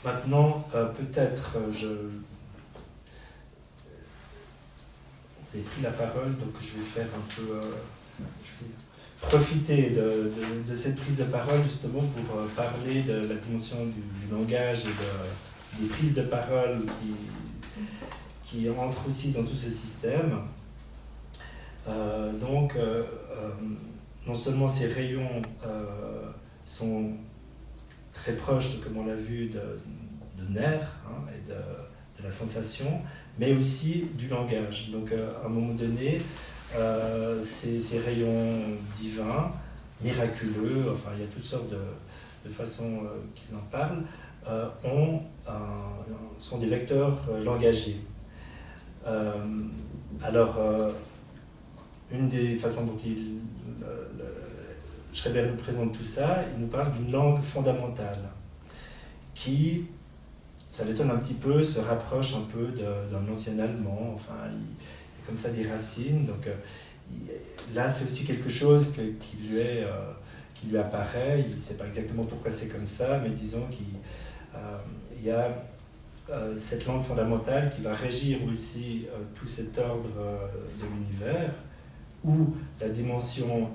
Maintenant, peut-être, j'ai pris la parole, donc je vais faire un peu, je vais profiter de cette prise de parole justement pour parler de la dimension du langage et des prises de parole qui entrent aussi dans tout ce système. Donc, non seulement ces rayons sont très proches, comme on l'a vu, de nerfs et de la sensation, mais aussi du langage. Donc, à un moment donné, ces rayons divins, miraculeux, enfin, il y a toutes sortes de façons qu'il en parle, sont des vecteurs langagiers. Alors, une des façons dont Schreber nous présente tout ça, il nous parle d'une langue fondamentale qui, ça l'étonne un petit peu, se rapproche un peu d'un ancien allemand. Enfin, il y a comme ça des racines. Donc là, c'est aussi quelque chose qui lui apparaît. Il ne sait pas exactement pourquoi c'est comme ça, mais disons qu'il y a cette langue fondamentale qui va régir aussi tout cet ordre de l'univers, où la dimension,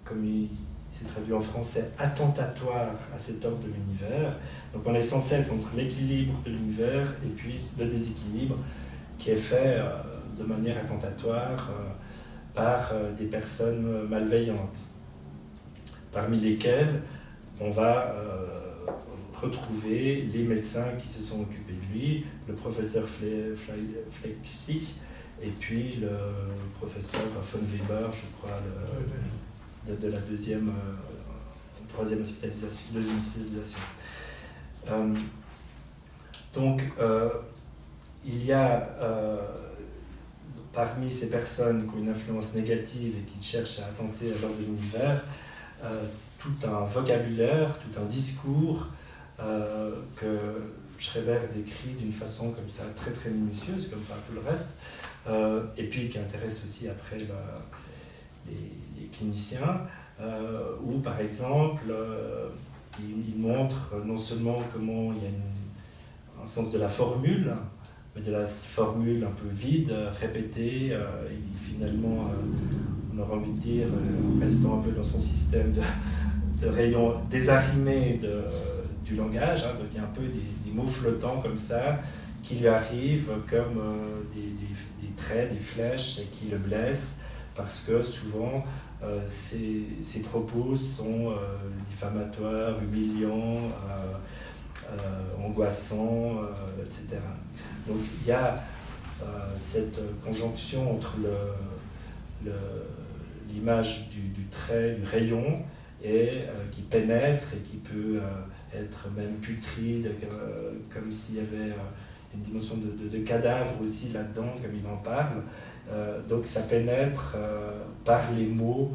comme il s'est traduit en français, attentatoire à cet ordre de l'univers. Donc on est sans cesse entre l'équilibre de l'univers et puis le déséquilibre qui est fait de manière attentatoire par des personnes malveillantes, parmi lesquelles on va retrouver les médecins qui se sont occupés de lui, le professeur Flexi, et puis le professeur von Weber, je crois, de la troisième hospitalisation. Donc, il y a parmi ces personnes qui ont une influence négative et qui cherchent à attenter à l'ordre de l'univers, tout un vocabulaire, tout un discours que Schreber décrit d'une façon comme ça très très minutieuse, comme tout le reste, et puis qui intéresse aussi après les cliniciens, où par exemple il montre non seulement comment il y a un sens de la formule, mais de la formule un peu vide, répétée, finalement on aurait envie de dire, restant un peu dans son système de rayons désarrimés du langage, donc il y a un peu des mots flottants comme ça qui lui arrivent comme des traits, des flèches, et qui le blessent parce que souvent ses propos sont diffamatoires, humiliants, angoissants, etc. Donc il y a cette conjonction entre l'image du trait, du rayon, et qui pénètre et qui peut être même putride, comme s'il y avait une dimension de cadavre aussi là-dedans, comme il en parle. Donc ça pénètre par les mots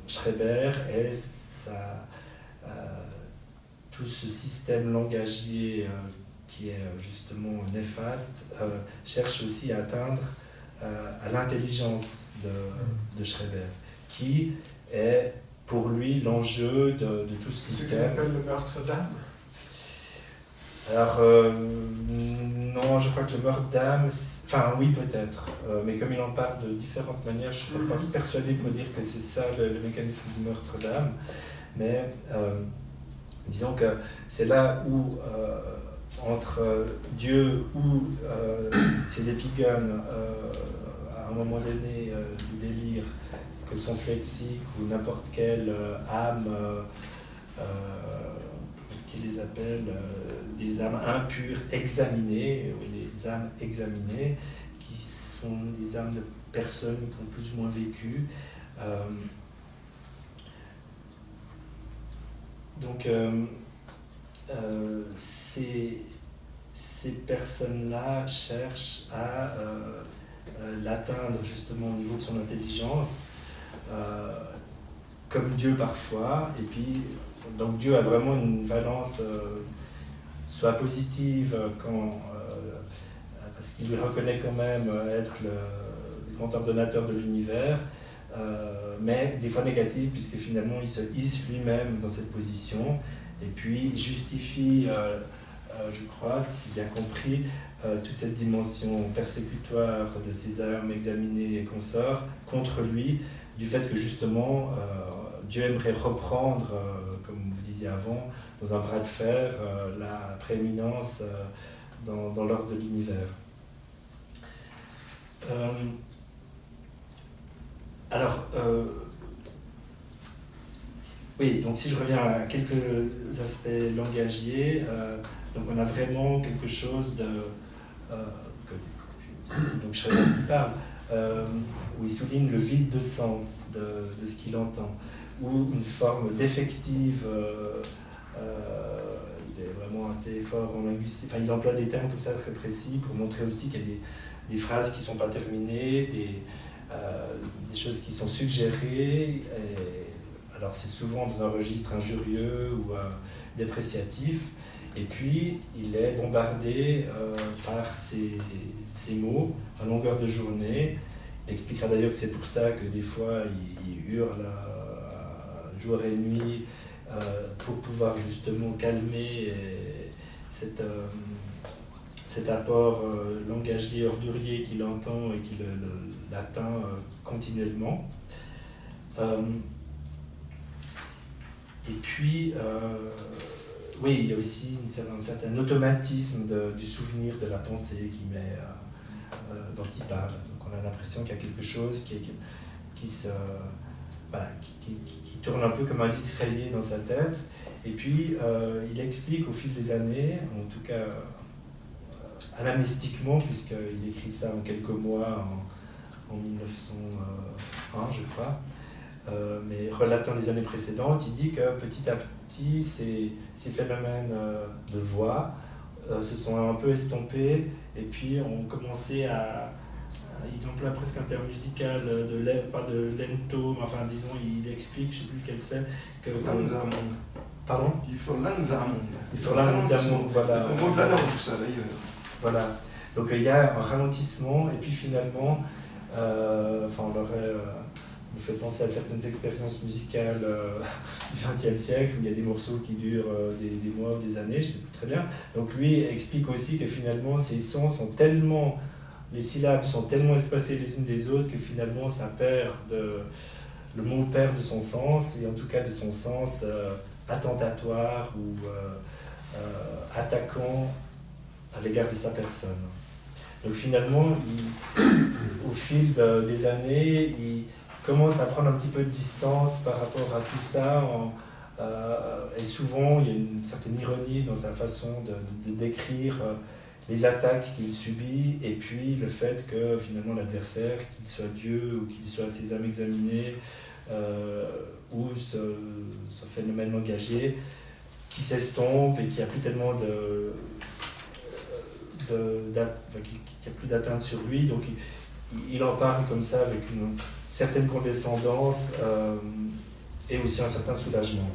Schreber, et tout ce système langagier qui est justement néfaste cherche aussi à atteindre à l'intelligence de Schreber, qui est pour lui l'enjeu de tout ce système. Ce qu'il appelle le meurtre d'âme. Alors, non, je crois que le meurtre d'âme, enfin oui peut-être, mais comme il en parle de différentes manières, je ne suis pas persuadé de me dire que c'est ça le mécanisme du meurtre d'âme, mais disons que c'est là où, entre Dieu ou ses épigones, à un moment donné du délire, que sont flexiques ou n'importe quelle âme, ce qu'ils les appellent, des âmes impures examinées, ou les âmes examinées, qui sont des âmes de personnes qui ont plus ou moins vécu. Donc, ces personnes-là cherchent à l'atteindre justement au niveau de son intelligence, comme Dieu parfois, et puis donc Dieu a vraiment une valence soit positive parce qu'il lui reconnaît quand même être le grand ordonnateur de l'univers, mais des fois négative puisque finalement il se hisse lui-même dans cette position Et puis il justifie, je crois, si j'ai bien compris, toute cette dimension persécutoire de ces armes examinées et consorts contre lui, du fait que justement Dieu aimerait reprendre, comme vous disiez avant, dans un bras de fer, la prééminence dans l'ordre de l'univers. Oui, donc si je reviens à quelques aspects langagiers, donc on a vraiment quelque chose de... c'est donc Schreiber qui parle, où il souligne le vide de sens de ce qu'il entend, ou une forme d'effective, il est vraiment assez fort en linguistique, enfin il emploie des termes comme ça très précis pour montrer aussi qu'il y a des phrases qui ne sont pas terminées, des choses qui sont suggérées, alors c'est souvent dans un registre injurieux ou dépréciatif, et puis il est bombardé par ces mots à longueur de journée. Il expliquera d'ailleurs que c'est pour ça que des fois il hurle jour et nuit pour pouvoir justement calmer cet apport langagier, ordurier qu'il entend et qui l'atteint continuellement. Et puis, oui, il y a aussi un certain automatisme du souvenir de la pensée dont il parle. Donc on a l'impression qu'il y a quelque chose qui tourne un peu comme un disque rayé dans sa tête. Et puis, il explique au fil des années, en tout cas anamnestiquement, puisqu'il écrit ça en quelques mois, en 1901, je crois, mais relatant les années précédentes, il dit que petit à petit, ces phénomènes de voix se sont un peu estompés et puis ont commencé il emploie presque un terme musical, pas de lento, mais enfin disons, il explique, je ne sais plus lequel c'est, que... Pardon ? Il faut l'anzamon. Voilà. Le mot de la langue, ça d'ailleurs. Voilà. Donc il y a un ralentissement et puis finalement, on nous fait penser à certaines expériences musicales du XXe siècle, où il y a des morceaux qui durent des mois ou des années, je ne sais plus très bien. Donc lui explique aussi que finalement ces sons sont tellement, les syllabes sont tellement espacées les unes des autres que finalement ça le mot perd de son sens, et en tout cas de son sens attentatoire ou attaquant à l'égard de sa personne. Donc finalement, au fil des années, il commence à prendre un petit peu de distance par rapport à tout ça, et souvent il y a une certaine ironie dans sa façon de décrire les attaques qu'il subit, et puis le fait que finalement l'adversaire, qu'il soit Dieu ou qu'il soit ses âmes examinées, ou ce phénomène langagier, qui s'estompe et qui n'a plus tellement qu'il n'y a plus d'atteinte sur lui, donc il en parle comme ça avec une certaine condescendance et aussi un certain soulagement.